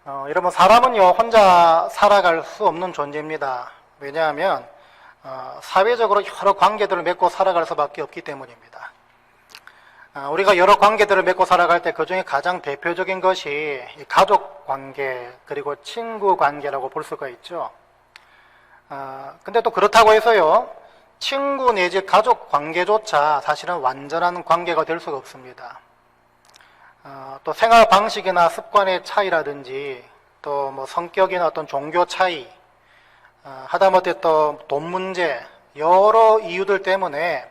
여러분, 사람은요 혼자 살아갈 수 없는 존재입니다. 왜냐하면 사회적으로 여러 관계들을 맺고 살아갈 수밖에 없기 때문입니다. 우리가 여러 관계들을 맺고 살아갈 때 그중에 가장 대표적인 것이 가족 관계 그리고 친구 관계라고 볼 수가 있죠. 근데 또 그렇다고 해서요 친구 내지 가족 관계조차 사실은 완전한 관계가 될 수가 없습니다. 또 생활 방식이나 습관의 차이라든지 또 뭐 성격이나 어떤 종교 차이, 하다못해 또 돈 문제, 여러 이유들 때문에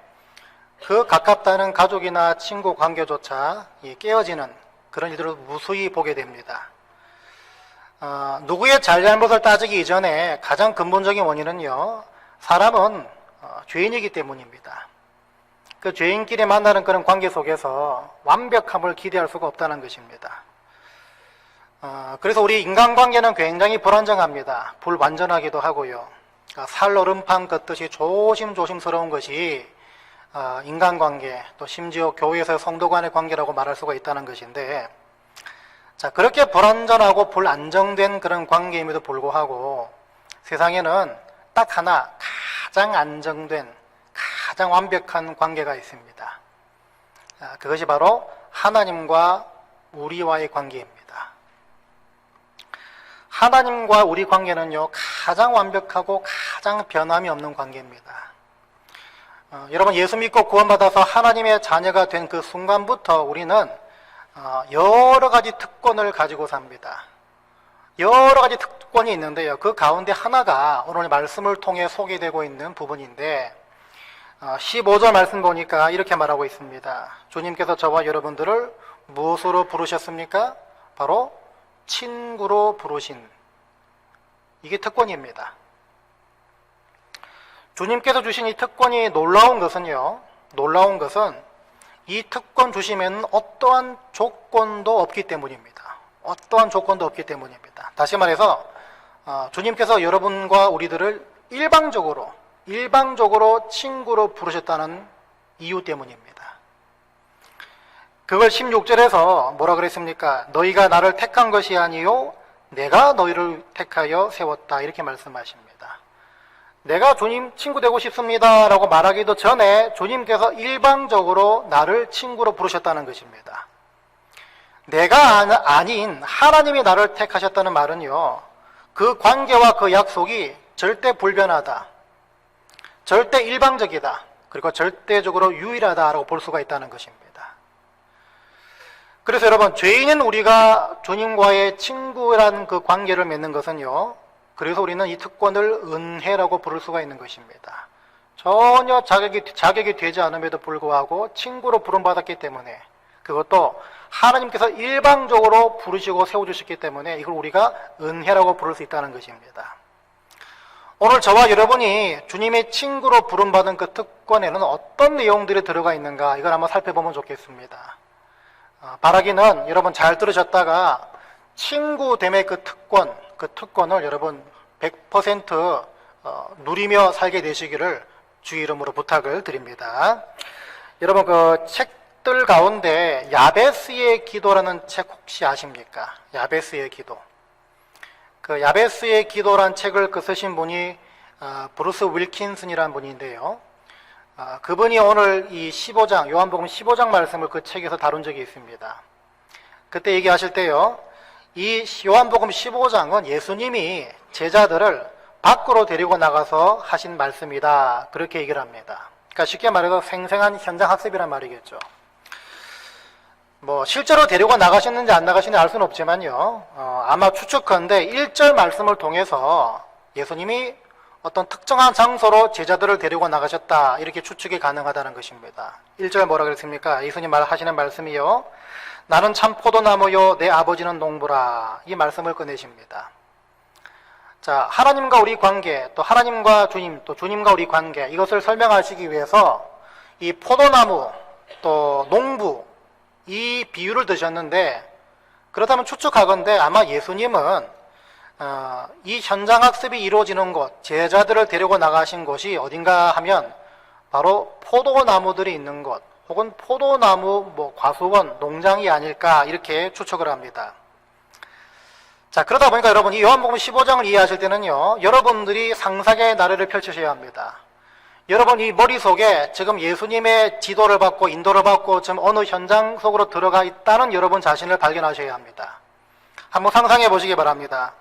그 가깝다는 가족이나 친구 관계조차 깨어지는 그런 일들을 무수히 보게 됩니다. 누구의 잘잘못을 따지기 이전에 가장 근본적인 원인은요, 사람은 죄인이기 때문입니다. 그 죄인끼리 만나는 그런 관계 속에서 완벽함을 기대할 수가 없다는 것입니다. 그래서 우리 인간관계는 굉장히 불안정합니다. 불완전하기도 하고요. 살얼음판 걷듯이 조심조심스러운 것이 인간관계, 또 심지어 교회에서의 성도 간의 관계라고 말할 수가 있다는 것인데, 자, 그렇게 불완전하고 불안정된 그런 관계임에도 불구하고 세상에는 딱 하나 가장 안정된, 가장 완벽한 관계가 있습니다. 그것이 바로 하나님과 우리와의 관계입니다. 하나님과 우리 관계는요 가장 완벽하고 가장 변함이 없는 관계입니다. 여러분, 예수 믿고 구원받아서 하나님의 자녀가 된 그 순간부터 우리는 여러 가지 특권을 가지고 삽니다. 여러 가지 특권이 있는데요, 그 가운데 하나가 오늘 말씀을 통해 소개되고 있는 부분인데, 15절 말씀 보니까 이렇게 말하고 있습니다. 주님께서 저와 여러분들을 무엇으로 부르셨습니까? 바로 친구로 부르신, 이게 특권입니다. 주님께서 주신 이 특권이 놀라운 것은 이 특권 주시면 어떠한 조건도 없기 때문입니다. 어떠한 조건도 없기 때문입니다. 다시 말해서 주님께서 여러분과 우리들을 일방적으로 친구로 부르셨다는 이유 때문입니다. 그걸 16절에서 뭐라 그랬습니까? 너희가 나를 택한 것이 아니요 내가 너희를 택하여 세웠다, 이렇게 말씀하십니다. 내가 주님 친구 되고 싶습니다 라고 말하기도 전에 주님께서 일방적으로 나를 친구로 부르셨다는 것입니다. 내가 아닌 하나님이 나를 택하셨다는 말은요, 그 관계와 그 약속이 절대 불변하다, 절대 일방적이다, 그리고 절대적으로 유일하다라고 볼 수가 있다는 것입니다. 그래서 여러분, 죄인인 우리가 주님과의 친구라는 그 관계를 맺는 것은요, 그래서 우리는 이 특권을 은혜라고 부를 수가 있는 것입니다. 전혀 자격이 되지 않음에도 불구하고 친구로 부름받았기 때문에, 그것도 하나님께서 일방적으로 부르시고 세워주셨기 때문에 이걸 우리가 은혜라고 부를 수 있다는 것입니다. 오늘 저와 여러분이 주님의 친구로 부름받은 그 특권에는 어떤 내용들이 들어가 있는가, 이걸 한번 살펴보면 좋겠습니다. 바라기는 여러분 잘 들으셨다가 친구됨의 그 특권을 여러분 100% 누리며 살게 되시기를 주의 이름으로 부탁을 드립니다. 여러분, 그 책들 가운데 야베스의 기도라는 책 혹시 아십니까? 야베스의 기도. 그 야베스의 기도란 책을 쓰신 분이 브루스 윌킨슨이라는 분인데요. 그분이 오늘 이 15장, 요한복음 15장 말씀을 그 책에서 다룬 적이 있습니다. 그때 얘기하실 때요, 이 요한복음 15장은 예수님이 제자들을 밖으로 데리고 나가서 하신 말씀이다, 그렇게 얘기를 합니다. 그러니까 쉽게 말해서 생생한 현장 학습이란 말이겠죠. 뭐 실제로 데리고 나가셨는지 안 나가셨는지 알 수는 없지만요, 아마 추측컨대 1절 말씀을 통해서 예수님이 어떤 특정한 장소로 제자들을 데리고 나가셨다, 이렇게 추측이 가능하다는 것입니다. 1절 뭐라 그랬습니까? 예수님 하시는 말씀이요, 나는 참 포도나무요 내 아버지는 농부라, 이 말씀을 꺼내십니다. 자, 하나님과 우리 관계, 또 하나님과 주님, 또 주님과 우리 관계, 이것을 설명하시기 위해서 이 포도나무 또 농부, 이 비유를 드셨는데, 그렇다면 추측하건대 아마 예수님은 이 현장 학습이 이루어지는 곳, 제자들을 데리고 나가신 곳이 어딘가 하면 바로 포도나무들이 있는 곳, 혹은 포도나무 과수원, 농장이 아닐까, 이렇게 추측을 합니다. 자, 그러다 보니까 여러분 이 요한복음 15장을 이해하실 때는요, 여러분들이 상상의 나래를 펼치셔야 합니다. 여러분 이 머릿속에 지금 예수님의 지도를 받고 인도를 받고 지금 어느 현장 속으로 들어가 있다는 여러분 자신을 발견하셔야 합니다. 한번 상상해 보시기 바랍니다.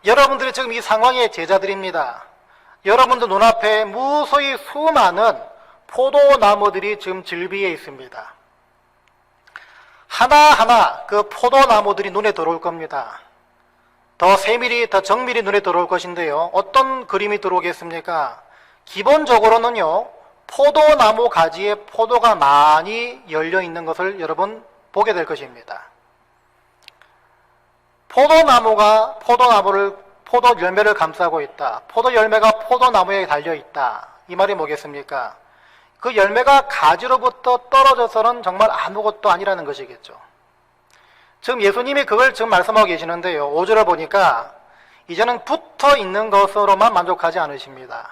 여러분들이 지금 이 상황의 제자들입니다. 여러분들 눈앞에 무수히 수많은 포도나무들이 지금 즐비해 있습니다. 하나하나 그 포도나무들이 눈에 들어올 겁니다. 더 세밀히, 더 정밀히 눈에 들어올 것인데요. 어떤 그림이 들어오겠습니까? 기본적으로는요, 포도나무 가지에 포도가 많이 열려 있는 것을 여러분 보게 될 것입니다. 포도나무가 포도 열매를 감싸고 있다. 포도 열매가 포도나무에 달려 있다. 이 말이 뭐겠습니까? 그 열매가 가지로부터 떨어져서는 정말 아무것도 아니라는 것이겠죠. 지금 예수님이 그걸 지금 말씀하고 계시는데요. 5절을 보니까 이제는 붙어 있는 것으로만 만족하지 않으십니다.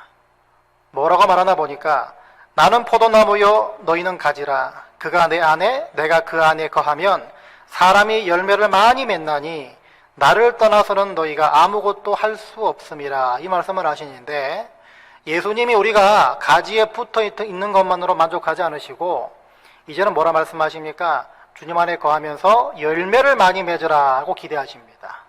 뭐라고 말하나 보니까 나는 포도나무요 너희는 가지라. 그가 내 안에 내가 그 안에 거하면 사람이 열매를 많이 맺나니 나를 떠나서는 너희가 아무것도 할 수 없음이라. 이 말씀을 하시는데 예수님이 우리가 가지에 붙어 있는 것만으로 만족하지 않으시고 이제는 뭐라 말씀하십니까? 주님 안에 거하면서 열매를 많이 맺으라 하고 기대하십니다.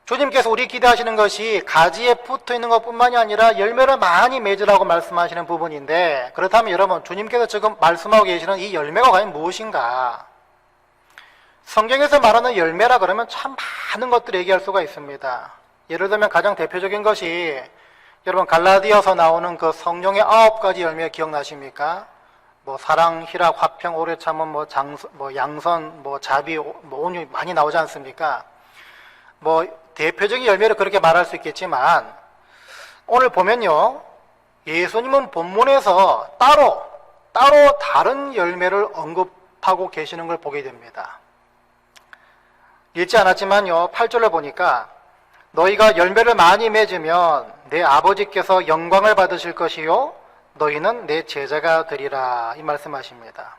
주님께서 우리 기대하시는 것이 가지에 붙어 있는 것뿐만이 아니라 열매를 많이 맺으라고 말씀하시는 부분인데, 그렇다면 여러분 주님께서 지금 말씀하고 계시는 이 열매가 과연 무엇인가? 성경에서 말하는 열매라 그러면 참 많은 것들을 얘기할 수가 있습니다. 예를 들면 가장 대표적인 것이 여러분 갈라디아서 나오는 그 성령의 9가지 열매 기억나십니까? 뭐 사랑, 희락, 화평, 오래 참음, 양선, 자비, 온유 많이 나오지 않습니까? 대표적인 열매를 그렇게 말할 수 있겠지만 오늘 보면요, 예수님은 본문에서 따로 다른 열매를 언급하고 계시는 걸 보게 됩니다. 읽지 않았지만요, 8절을 보니까 너희가 열매를 많이 맺으면 내 아버지께서 영광을 받으실 것이요 너희는 내 제자가 되리라. 이 말씀하십니다.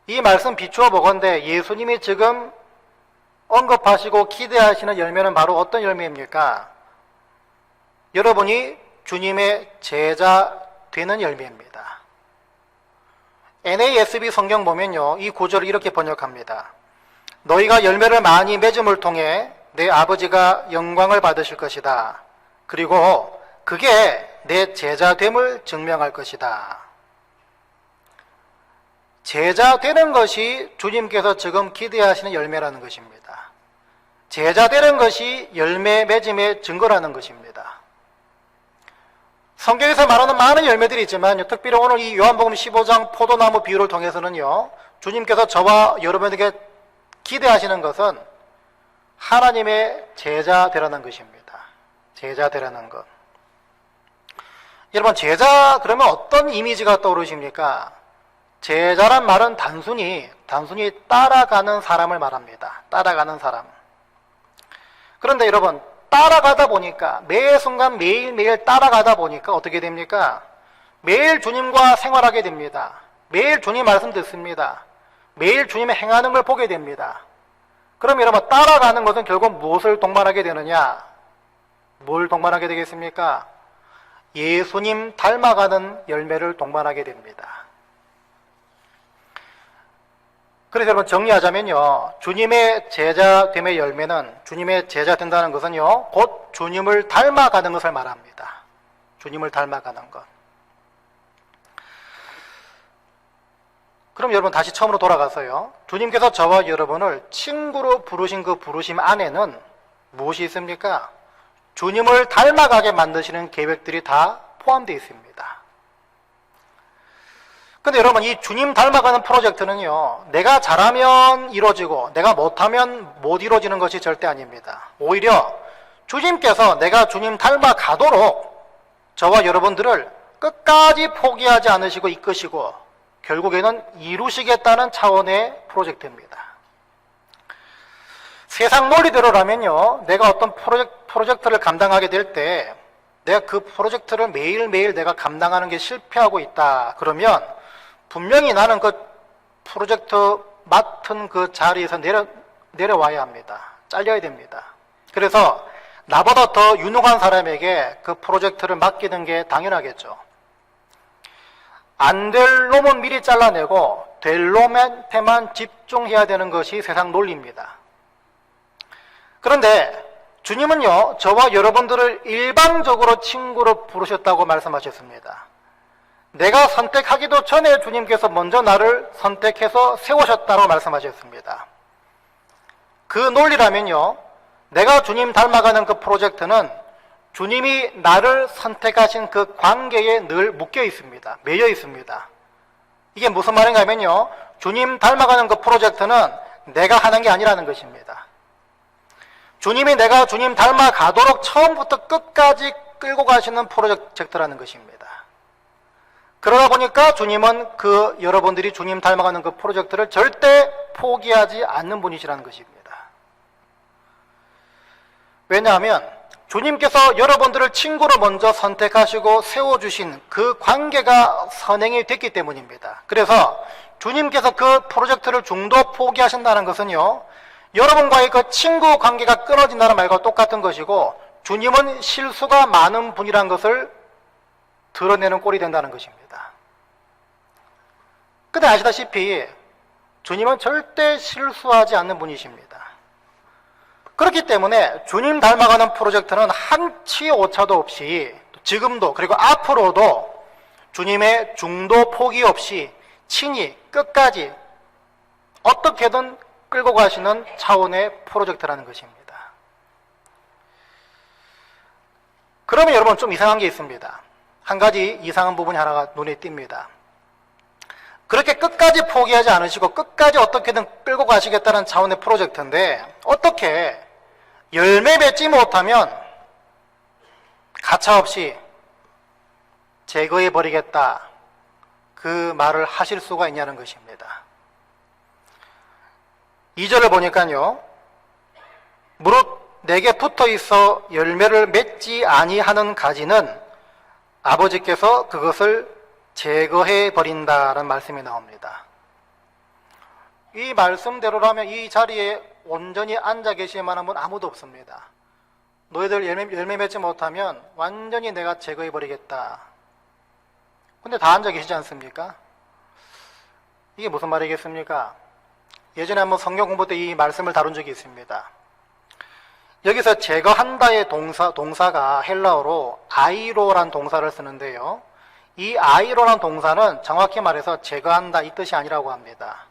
이 말씀 비추어 보건대 예수님이 지금 언급하시고 기대하시는 열매는 바로 어떤 열매입니까? 여러분이 주님의 제자 되는 열매입니다. NASB 성경 보면요, 이 구절을 이렇게 번역합니다. 너희가 열매를 많이 맺음을 통해 내 아버지가 영광을 받으실 것이다. 그리고 그게 내 제자됨을 증명할 것이다. 제자 되는 것이 주님께서 지금 기대하시는 열매라는 것입니다. 제자 되는 것이 열매 맺음의 증거라는 것입니다. 성경에서 말하는 많은 열매들이 있지만 특별히 오늘 이 요한복음 15장 포도나무 비유를 통해서는요, 주님께서 저와 여러분에게 기대하시는 것은 하나님의 제자 되라는 것입니다. 제자 되라는 것. 여러분, 제자 그러면 어떤 이미지가 떠오르십니까? 제자란 말은 단순히 따라가는 사람을 말합니다. 따라가는 사람. 그런데 여러분, 따라가다 보니까 매 순간 매일매일 따라가다 보니까 어떻게 됩니까? 매일 주님과 생활하게 됩니다. 매일 주님 말씀 듣습니다. 매일 주님의 행하는 걸 보게 됩니다. 그럼 여러분, 따라가는 것은 결국 무엇을 동반하게 되느냐? 뭘 동반하게 되겠습니까? 예수님 닮아가는 열매를 동반하게 됩니다. 그래서 여러분 정리하자면요, 주님의 제자됨의 열매는, 주님의 제자 된다는 것은요, 곧 주님을 닮아가는 것을 말합니다. 주님을 닮아가는 것. 그럼 여러분 다시 처음으로 돌아가서요, 주님께서 저와 여러분을 친구로 부르신 그 부르심 안에는 무엇이 있습니까? 주님을 닮아가게 만드시는 계획들이 다 포함되어 있습니다. 근데 여러분, 이 주님 닮아가는 프로젝트는요, 내가 잘하면 이루어지고 내가 못하면 못 이루어지는 것이 절대 아닙니다. 오히려 주님께서 내가 주님 닮아가도록 저와 여러분들을 끝까지 포기하지 않으시고 이끄시고 결국에는 이루시겠다는 차원의 프로젝트입니다. 세상 논리대로라면요, 내가 어떤 프로젝트를 감당하게 될 때 내가 그 프로젝트를 매일매일 내가 감당하는 게 실패하고 있다 그러면 분명히 나는 그 프로젝트 맡은 그 자리에서 내려와야 합니다. 잘려야 됩니다. 그래서 나보다 더 유능한 사람에게 그 프로젝트를 맡기는 게 당연하겠죠. 안 될 놈은 미리 잘라내고 될 놈한테만 집중해야 되는 것이 세상 논리입니다. 그런데 주님은요, 저와 여러분들을 일방적으로 친구로 부르셨다고 말씀하셨습니다. 내가 선택하기도 전에 주님께서 먼저 나를 선택해서 세우셨다고 말씀하셨습니다. 그 논리라면요, 내가 주님 닮아가는 그 프로젝트는 주님이 나를 선택하신 그 관계에 늘 묶여 있습니다. 매여 있습니다. 이게 무슨 말인가 하면요, 주님 닮아가는 그 프로젝트는 내가 하는 게 아니라는 것입니다. 주님이 내가 주님 닮아가도록 처음부터 끝까지 끌고 가시는 프로젝트라는 것입니다. 그러다 보니까 주님은 그 여러분들이 주님 닮아가는 그 프로젝트를 절대 포기하지 않는 분이시라는 것입니다. 왜냐하면 주님께서 여러분들을 친구로 먼저 선택하시고 세워주신 그 관계가 선행이 됐기 때문입니다. 그래서 주님께서 그 프로젝트를 중도 포기하신다는 것은요, 여러분과의 그 친구 관계가 끊어진다는 말과 똑같은 것이고, 주님은 실수가 많은 분이라는 것을 드러내는 꼴이 된다는 것입니다. 근데 아시다시피 주님은 절대 실수하지 않는 분이십니다. 그렇기 때문에 주님 닮아가는 프로젝트는 한치 오차도 없이 지금도 그리고 앞으로도 주님의 중도 포기 없이 친히 끝까지 어떻게든 끌고 가시는 차원의 프로젝트라는 것입니다. 그러면 여러분 좀 이상한 게 있습니다. 한 가지 이상한 부분이 하나가 눈에 띕니다. 그렇게 끝까지 포기하지 않으시고 끝까지 어떻게든 끌고 가시겠다는 차원의 프로젝트인데, 어떻게 열매 맺지 못하면 가차없이 제거해버리겠다, 그 말을 하실 수가 있냐는 것입니다. 2절을 보니까요, 무릇 내게 붙어있어 열매를 맺지 아니하는 가지는 아버지께서 그것을 제거해버린다라는 말씀이 나옵니다. 이 말씀대로라면 이 자리에 온전히 앉아 계실 만한 분 아무도 없습니다. 너희들 열매 맺지 못하면 완전히 내가 제거해버리겠다. 근데 다 앉아 계시지 않습니까? 이게 무슨 말이겠습니까? 예전에 한번 성경 공부 때 이 말씀을 다룬 적이 있습니다. 여기서 제거한다의 동사가 헬라어로 아이로란 동사를 쓰는데요, 이 아이로란 동사는 정확히 말해서 제거한다 이 뜻이 아니라고 합니다.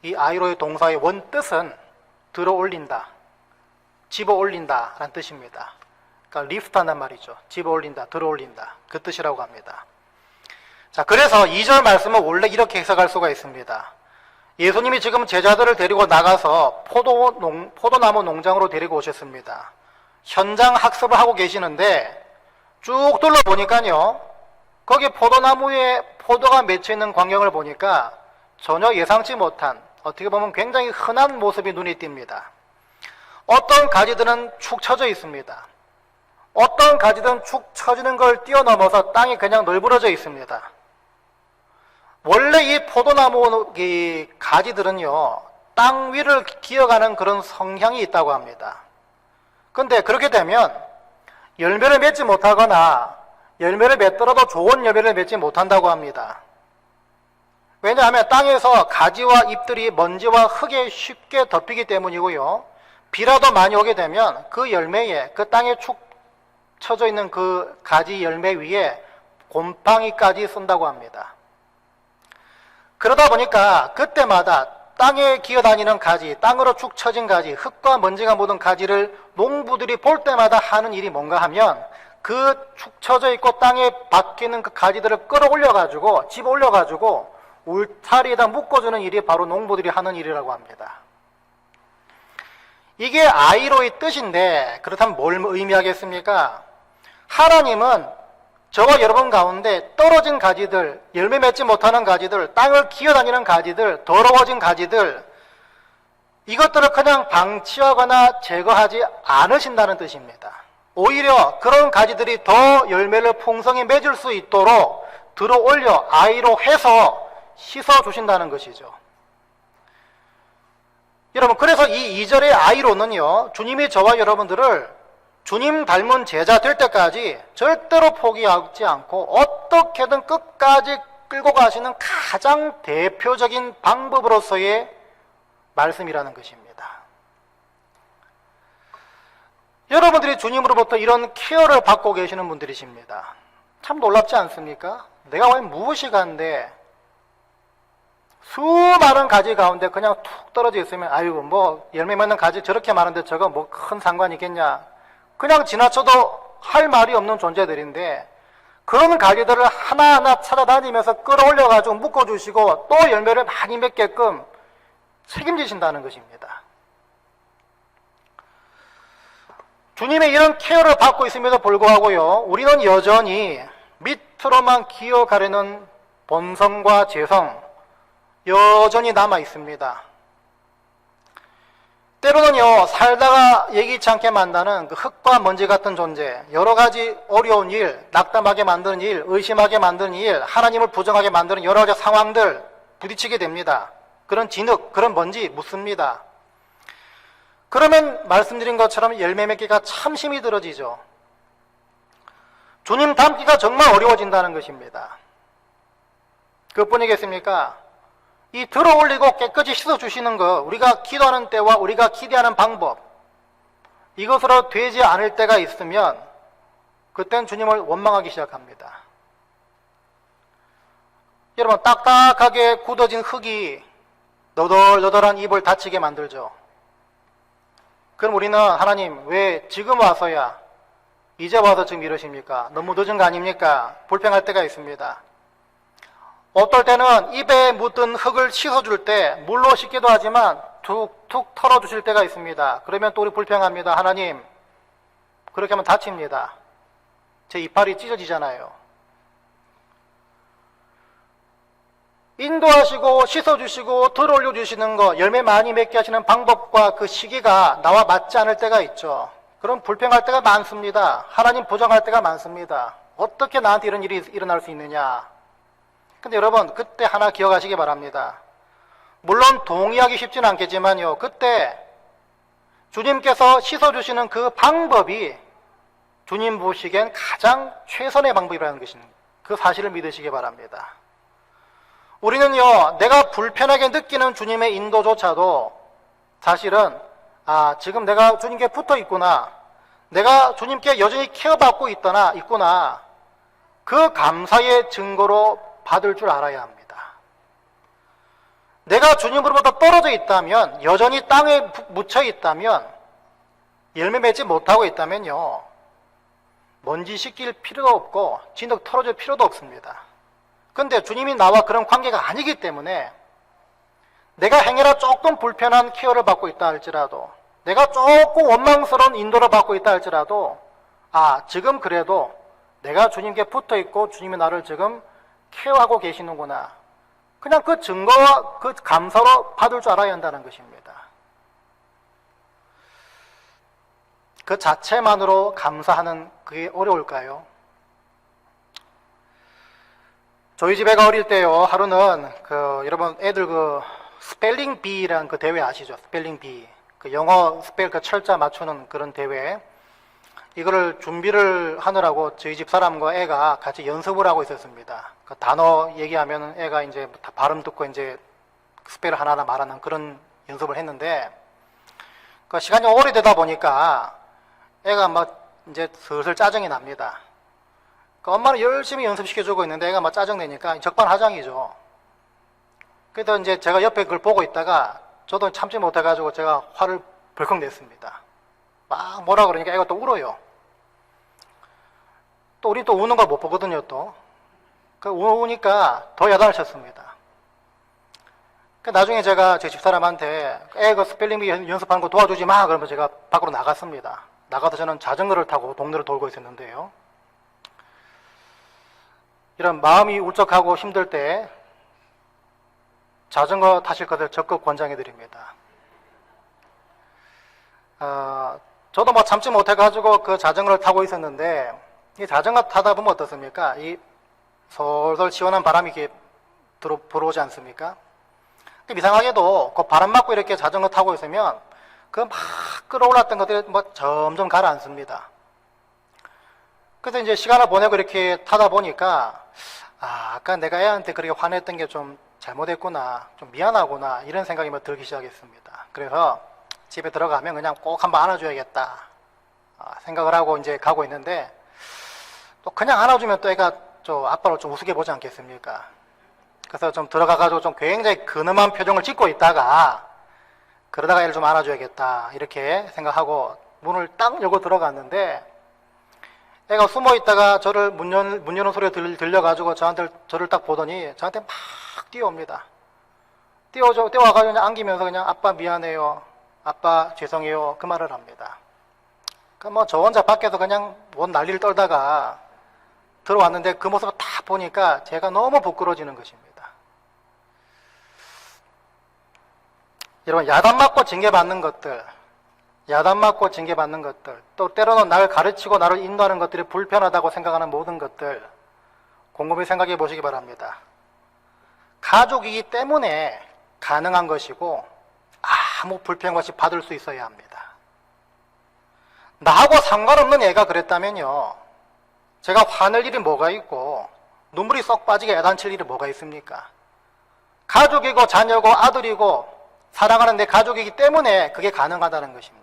이 아이로의 동사의 원뜻은 들어 올린다, 집어 올린다 라는 뜻입니다. 그러니까 리프트 한단 말이죠. 집어 올린다, 들어 올린다, 그 뜻이라고 합니다. 자, 그래서 2절 말씀은 원래 이렇게 해석할 수가 있습니다. 예수님이 지금 제자들을 데리고 나가서 포도나무 농장으로 데리고 오셨습니다. 현장 학습을 하고 계시는데 쭉 둘러보니까요, 거기 포도나무에 포도가 맺혀 있는 광경을 보니까 전혀 예상치 못한, 어떻게 보면 굉장히 흔한 모습이 눈에 띕니다. 어떤 가지들은 축 처져 있습니다. 어떤 가지들은 축 처지는 걸 뛰어넘어서 땅이 그냥 널브러져 있습니다. 원래 이 포도나무 가지들은요, 땅 위를 기어가는 그런 성향이 있다고 합니다. 근데 그렇게 되면 열매를 맺지 못하거나 열매를 맺더라도 좋은 열매를 맺지 못한다고 합니다. 왜냐하면 땅에서 가지와 잎들이 먼지와 흙에 쉽게 덮이기 때문이고요, 비라도 많이 오게 되면 그 열매에, 그 땅에 축 처져 있는 그 가지 열매 위에 곰팡이까지 쓴다고 합니다. 그러다 보니까 그때마다 땅에 기어다니는 가지, 땅으로 축 처진 가지, 흙과 먼지가 묻은 가지를 농부들이 볼 때마다 하는 일이 뭔가 하면, 그 축 처져 있고 땅에 박히는 그 가지들을 끌어올려가지고, 집어 올려가지고 울타리에다 묶어주는 일이 바로 농부들이 하는 일이라고 합니다. 이게 아이로의 뜻인데, 그렇다면 뭘 의미하겠습니까? 하나님은 저와 여러분 가운데 떨어진 가지들, 열매 맺지 못하는 가지들, 땅을 기어다니는 가지들, 더러워진 가지들, 이것들을 그냥 방치하거나 제거하지 않으신다는 뜻입니다. 오히려 그런 가지들이 더 열매를 풍성히 맺을 수 있도록 들어 올려 아이로 해서 씻어 주신다는 것이죠. 여러분, 그래서 이 2절의 아이로는요, 주님이 저와 여러분들을 주님 닮은 제자 될 때까지 절대로 포기하지 않고 어떻게든 끝까지 끌고 가시는 가장 대표적인 방법으로서의 말씀이라는 것입니다. 여러분들이 주님으로부터 이런 케어를 받고 계시는 분들이십니다. 참 놀랍지 않습니까? 내가 왜 무엇이 간데 수많은 가지 가운데 그냥 툭 떨어져 있으면 아이고 뭐 열매 맺는 가지 저렇게 많은데 저거 뭐 큰 상관이 있겠냐, 그냥 지나쳐도 할 말이 없는 존재들인데 그런 가지들을 하나하나 찾아다니면서 끌어올려가지고 묶어주시고 또 열매를 많이 맺게끔 책임지신다는 것입니다. 주님의 이런 케어를 받고 있음에도 불구하고요, 우리는 여전히 밑으로만 기어가려는 본성과 죄성 여전히 남아 있습니다. 때로는요, 살다가 예기치 않게 만나는 그 흙과 먼지 같은 존재, 여러 가지 어려운 일, 낙담하게 만드는 일, 의심하게 만드는 일, 하나님을 부정하게 만드는 여러 가지 상황들 부딪히게 됩니다. 그런 진흙, 그런 먼지 묻습니다. 그러면 말씀드린 것처럼 열매 맺기가 참 힘이 들어지죠. 주님 닮기가 정말 어려워진다는 것입니다. 그뿐이겠습니까? 이 들어올리고 깨끗이 씻어주시는 것, 우리가 기도하는 때와 우리가 기대하는 방법, 이것으로 되지 않을 때가 있으면 그땐 주님을 원망하기 시작합니다. 여러분, 딱딱하게 굳어진 흙이 너덜너덜한 입을 다치게 만들죠. 그럼 우리는 하나님 왜 지금 와서야, 이제 와서 지금 이러십니까? 너무 늦은 거 아닙니까? 불평할 때가 있습니다. 어떨 때는 입에 묻은 흙을 씻어줄 때 물로 씻기도 하지만 툭툭 털어주실 때가 있습니다. 그러면 또 우리 불평합니다. 하나님, 그렇게 하면 다칩니다. 제 이빨이 찢어지잖아요. 인도하시고 씻어주시고 들어올려주시는 것, 열매 많이 맺게 하시는 방법과 그 시기가 나와 맞지 않을 때가 있죠. 그럼 불평할 때가 많습니다. 하나님 부정할 때가 많습니다. 어떻게 나한테 이런 일이 일어날 수 있느냐. 근데 여러분, 그때 하나 기억하시기 바랍니다. 물론 동의하기 쉽지는 않겠지만요, 그때 주님께서 씻어주시는 그 방법이 주님 보시기엔 가장 최선의 방법이라는 것입니다. 그 사실을 믿으시기 바랍니다. 우리는요, 내가 불편하게 느끼는 주님의 인도조차도 사실은 지금 내가 주님께 붙어 있구나, 내가 주님께 여전히 케어받고 있구나, 그 감사의 증거로 받을 줄 알아야 합니다. 내가 주님으로부터 떨어져 있다면, 여전히 땅에 묻혀 있다면, 열매 맺지 못하고 있다면요, 먼지 씻길 필요도 없고 진흙 털어줄 필요도 없습니다. 근데 주님이 나와 그런 관계가 아니기 때문에 내가 행여라 조금 불편한 케어를 받고 있다 할지라도, 내가 조금 원망스러운 인도를 받고 있다 할지라도, 지금 그래도 내가 주님께 붙어 있고 주님이 나를 지금 케어하고 계시는구나, 그냥 그 증거와 그 감사로 받을 줄 알아야 한다는 것입니다. 그 자체만으로 감사하는 그게 어려울까요? 저희 집 애가 어릴 때요, 하루는 여러분 애들 스펠링 비라는 그 대회 아시죠? 스펠링 비, 그 영어 스펠 그 철자 맞추는 그런 대회, 이거를 준비를 하느라고 저희 집 사람과 애가 같이 연습을 하고 있었습니다. 그 단어 얘기하면 애가 이제 다 발음 듣고 이제 스펠을 하나하나 말하는 그런 연습을 했는데, 그 시간이 오래되다 보니까 애가 막 이제 슬슬 짜증이 납니다. 그 엄마는 열심히 연습시켜주고 있는데 애가 막 짜증내니까 적반하장이죠. 그래서 이제 제가 옆에 그걸 보고 있다가 저도 참지 못해가지고 제가 화를 벌컥 냈습니다. 막 뭐라 그러니까 애가 또 울어요. 또 우리 또 우는 걸 못 보거든요, 또. 그 우니까 더 야단을 쳤습니다. 그 나중에 제가 제 집사람한테 애 그 스펠링 연습하는 거 도와주지 마, 그러면 제가 밖으로 나갔습니다. 나가서 저는 자전거를 타고 동네를 돌고 있었는데요. 이런 마음이 울적하고 힘들 때 자전거 타실 것을 적극 권장해 드립니다. 저도 뭐 참지 못해가지고 그 자전거를 타고 있었는데, 이 자전거 타다 보면 어떻습니까? 이 솔솔 시원한 바람이 이렇게 불어오지 않습니까? 이상하게도 그 바람 맞고 이렇게 자전거 타고 있으면 그 막 끌어올랐던 것들이 뭐 점점 가라앉습니다. 그래서 이제 시간을 보내고 이렇게 타다 보니까 아까 내가 애한테 그렇게 화냈던 게 좀 잘못했구나, 좀 미안하구나 이런 생각이 뭐 들기 시작했습니다. 그래서 집에 들어가면 그냥 꼭 한번 안아줘야겠다 생각을 하고 이제 가고 있는데 또 그냥 안아주면 또 애가 저 아빠를 좀 우습게 보지 않겠습니까? 그래서 좀 들어가가지고 좀 굉장히 근엄한 표정을 짓고 있다가 그러다가 애를 좀 안아줘야겠다 이렇게 생각하고 문을 딱 열고 들어갔는데 애가 숨어 있다가 저를 문 여는 소리가 들려가지고 저를 딱 보더니 저한테 막 뛰어옵니다. 뛰어와가지고 그냥 안기면서 그냥 아빠 미안해요, 아빠 죄송해요 그 말을 합니다. 그 뭐 저 혼자 밖에서 그냥 뭔 난리를 떨다가 들어왔는데 그 모습을 딱 보니까 제가 너무 부끄러워지는 것입니다. 여러분, 야단 맞고 징계받는 것들, 또 때로는 나를 가르치고 나를 인도하는 것들이 불편하다고 생각하는 모든 것들 곰곰이 생각해 보시기 바랍니다. 가족이기 때문에 가능한 것이고 아무 불편 없이 받을 수 있어야 합니다. 나하고 상관없는 애가 그랬다면요, 제가 화낼 일이 뭐가 있고 눈물이 쏙 빠지게 애단칠 일이 뭐가 있습니까? 가족이고 자녀고 아들이고 사랑하는 내 가족이기 때문에 그게 가능하다는 것입니다.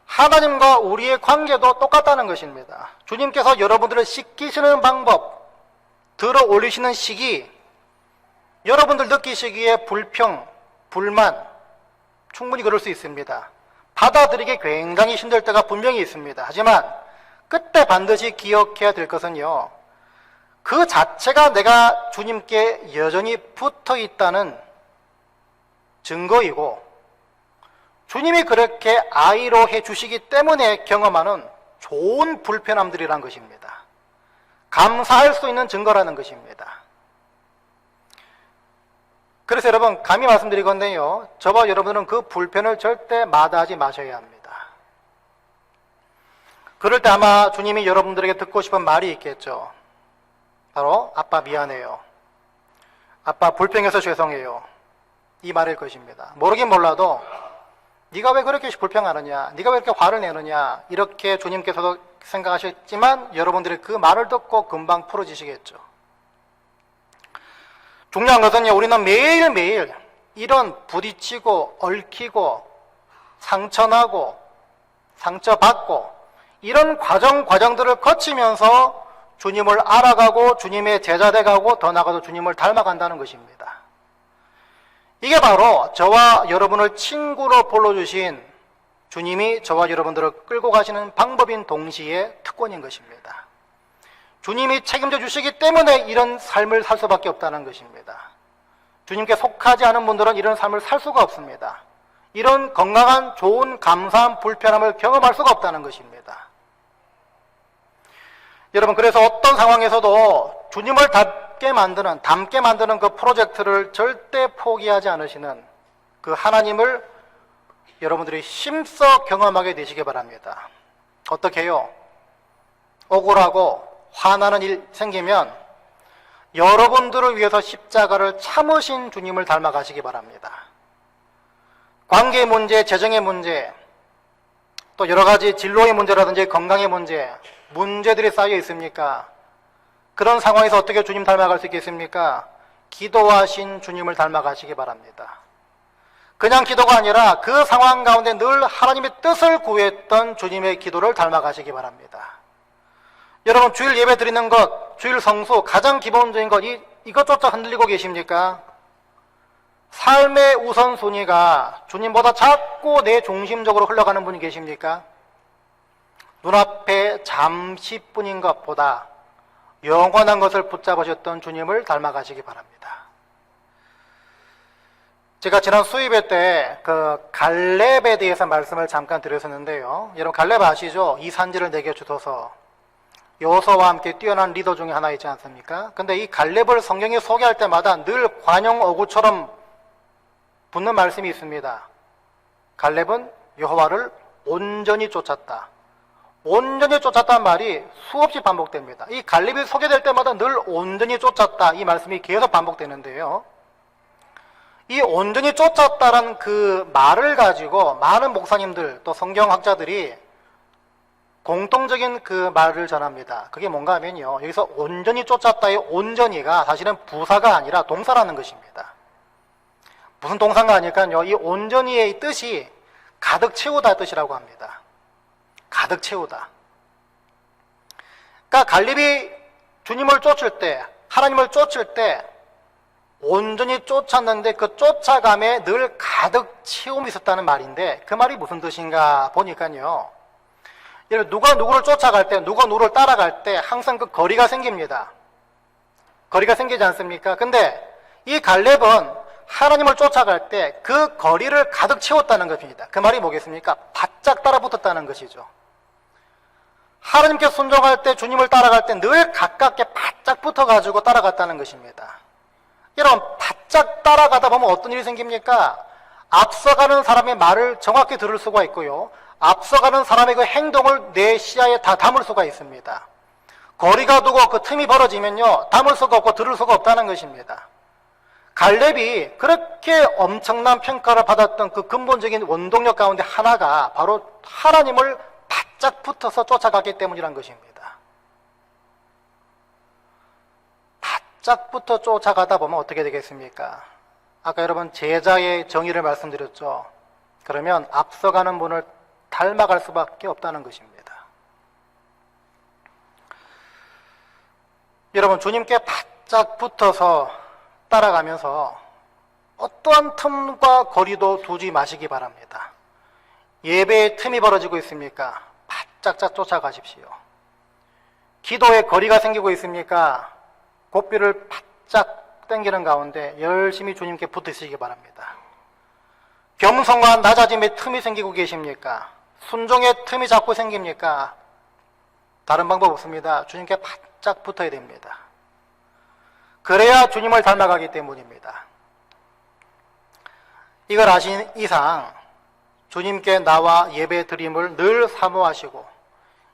하나님과 우리의 관계도 똑같다는 것입니다. 주님께서 여러분들을 씻기시는 방법, 들어 올리시는 시기, 여러분들 느끼시기에 불평, 불만 충분히 그럴 수 있습니다. 받아들이기 굉장히 힘들 때가 분명히 있습니다. 하지만 그때 반드시 기억해야 될 것은요, 그 자체가 내가 주님께 여전히 붙어 있다는 증거이고 주님이 그렇게 아이로 해주시기 때문에 경험하는 좋은 불편함들이란 것입니다. 감사할 수 있는 증거라는 것입니다. 그래서 여러분, 감히 말씀드리건데요, 저와 여러분들은 그 불편을 절대 마다하지 마셔야 합니다. 그럴 때 아마 주님이 여러분들에게 듣고 싶은 말이 있겠죠. 바로 아빠 미안해요, 아빠 불평해서 죄송해요, 이 말일 것입니다. 모르긴 몰라도 네가 왜 그렇게 불평하느냐, 네가 왜 이렇게 화를 내느냐, 이렇게 주님께서도 생각하셨지만 여러분들이 그 말을 듣고 금방 풀어지시겠죠. 중요한 것은요, 우리는 매일매일 이런 부딪히고 얽히고 상처나고 상처받고 이런 과정들을 거치면서 주님을 알아가고 주님의 제자돼가고 더 나아가서 주님을 닮아간다는 것입니다. 이게 바로 저와 여러분을 친구로 불러주신 주님이 저와 여러분들을 끌고 가시는 방법인 동시에 특권인 것입니다. 주님이 책임져 주시기 때문에 이런 삶을 살 수밖에 없다는 것입니다. 주님께 속하지 않은 분들은 이런 삶을 살 수가 없습니다. 이런 건강한, 좋은, 감사한 불편함을 경험할 수가 없다는 것입니다. 여러분, 그래서 어떤 상황에서도 주님을 닮게 만드는 그 프로젝트를 절대 포기하지 않으시는 그 하나님을 여러분들이 힘써 경험하게 되시기 바랍니다. 어떻게 해요? 억울하고 화나는 일 생기면 여러분들을 위해서 십자가를 참으신 주님을 닮아가시기 바랍니다. 관계 문제, 재정의 문제, 또 여러 가지 진로의 문제라든지 건강의 문제들이 쌓여 있습니까? 그런 상황에서 어떻게 주님 닮아갈 수 있겠습니까? 기도하신 주님을 닮아가시기 바랍니다. 그냥 기도가 아니라 그 상황 가운데 늘 하나님의 뜻을 구했던 주님의 기도를 닮아가시기 바랍니다. 여러분, 주일 예배 드리는 것, 주일 성수, 가장 기본적인 것, 이것조차 흔들리고 계십니까? 삶의 우선순위가 주님보다 자꾸 내 중심적으로 흘러가는 분이 계십니까? 눈앞에 잠시뿐인 것보다 영원한 것을 붙잡으셨던 주님을 닮아가시기 바랍니다. 제가 지난 수입회 때 그 갈렙에 대해서 말씀을 잠깐 드렸었는데요. 여러분, 갈렙 아시죠? 이 산지를 내게 주소서. 여호수아와 함께 뛰어난 리더 중에 하나 있지 않습니까? 근데 이 갈렙을 성경에 소개할 때마다 늘 관용 어구처럼 붙는 말씀이 있습니다. 갈렙은 여호와를 온전히 쫓았다. 온전히 쫓았다는 말이 수없이 반복됩니다. 이 갈렙이 소개될 때마다 늘 온전히 쫓았다, 이 말씀이 계속 반복되는데요. 이 온전히 쫓았다는 그 말을 가지고 많은 목사님들 또 성경학자들이 공통적인 그 말을 전합니다. 그게 뭔가 하면요, 여기서 온전히 쫓았다의 온전히가 사실은 부사가 아니라 동사라는 것입니다. 무슨 동사가 아닐까요? 이 온전히의 뜻이 가득 채우다 뜻이라고 합니다. 가득 채우다. 그러니까 갈렙이 주님을 쫓을 때, 하나님을 쫓을 때 온전히 쫓았는데 그 쫓아감에 늘 가득 채움이 있었다는 말인데, 그 말이 무슨 뜻인가 보니까요, 누가 누구를 쫓아갈 때, 누가 누구를 따라갈 때 항상 그 거리가 생깁니다. 거리가 생기지 않습니까? 근데 이 갈렙은 하나님을 쫓아갈 때 그 거리를 가득 채웠다는 것입니다. 그 말이 뭐겠습니까? 바짝 따라붙었다는 것이죠. 하나님께 순종할 때, 주님을 따라갈 때 늘 가깝게 바짝 붙어가지고 따라갔다는 것입니다. 여러분, 바짝 따라가다 보면 어떤 일이 생깁니까? 앞서가는 사람의 말을 정확히 들을 수가 있고요, 앞서가는 사람의 그 행동을 내 시야에 다 담을 수가 있습니다. 거리가 두고 그 틈이 벌어지면요, 담을 수가 없고 들을 수가 없다는 것입니다. 갈렙이 그렇게 엄청난 평가를 받았던 그 근본적인 원동력 가운데 하나가 바로 하나님을 바짝 붙어서 쫓아갔기 때문이란 것입니다. 바짝 붙어 쫓아가다 보면 어떻게 되겠습니까? 아까 여러분 제자의 정의를 말씀드렸죠. 그러면 앞서가는 분을 닮아갈 수밖에 없다는 것입니다. 여러분, 주님께 바짝 붙어서 따라가면서 어떠한 틈과 거리도 두지 마시기 바랍니다. 예배에 틈이 벌어지고 있습니까? 바짝짝 쫓아가십시오. 기도에 거리가 생기고 있습니까? 고삐를 바짝 당기는 가운데 열심히 주님께 붙으시기 바랍니다. 겸손과 낮아짐의 틈이 생기고 계십니까? 순종의 틈이 자꾸 생깁니까? 다른 방법 없습니다. 주님께 바짝 붙어야 됩니다. 그래야 주님을 닮아가기 때문입니다. 이걸 아신 이상 주님께 나와 예배 드림을 늘 사모하시고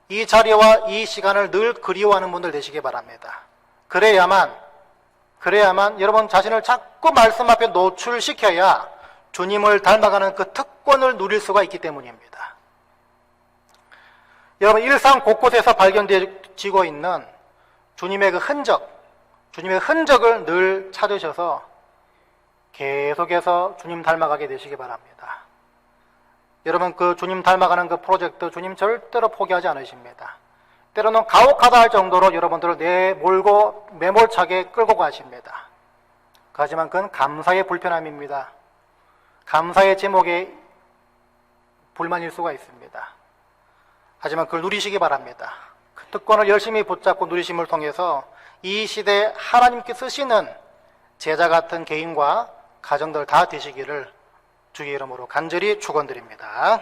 이 자리와 이 시간을 늘 그리워하는 분들 되시기 바랍니다. 그래야만 여러분 자신을 자꾸 말씀 앞에 노출시켜야 주님을 닮아가는 그 특권을 누릴 수가 있기 때문입니다. 여러분, 일상 곳곳에서 발견되고 있는 주님의 그 주님의 흔적을 늘 찾으셔서 계속해서 주님 닮아가게 되시기 바랍니다. 여러분, 그 주님 닮아가는 그 프로젝트 주님 절대로 포기하지 않으십니다. 때로는 가혹하다 할 정도로 여러분들을 내몰고 매몰차게 끌고 가십니다. 하지만 그건 감사의 불편함입니다. 감사의 제목에 불만일 수가 있습니다. 하지만 그걸 누리시기 바랍니다. 그 특권을 열심히 붙잡고 누리심을 통해서 이 시대에 하나님께 쓰시는 제자 같은 개인과 가정들 다 되시기를 주의 이름으로 간절히 축원드립니다.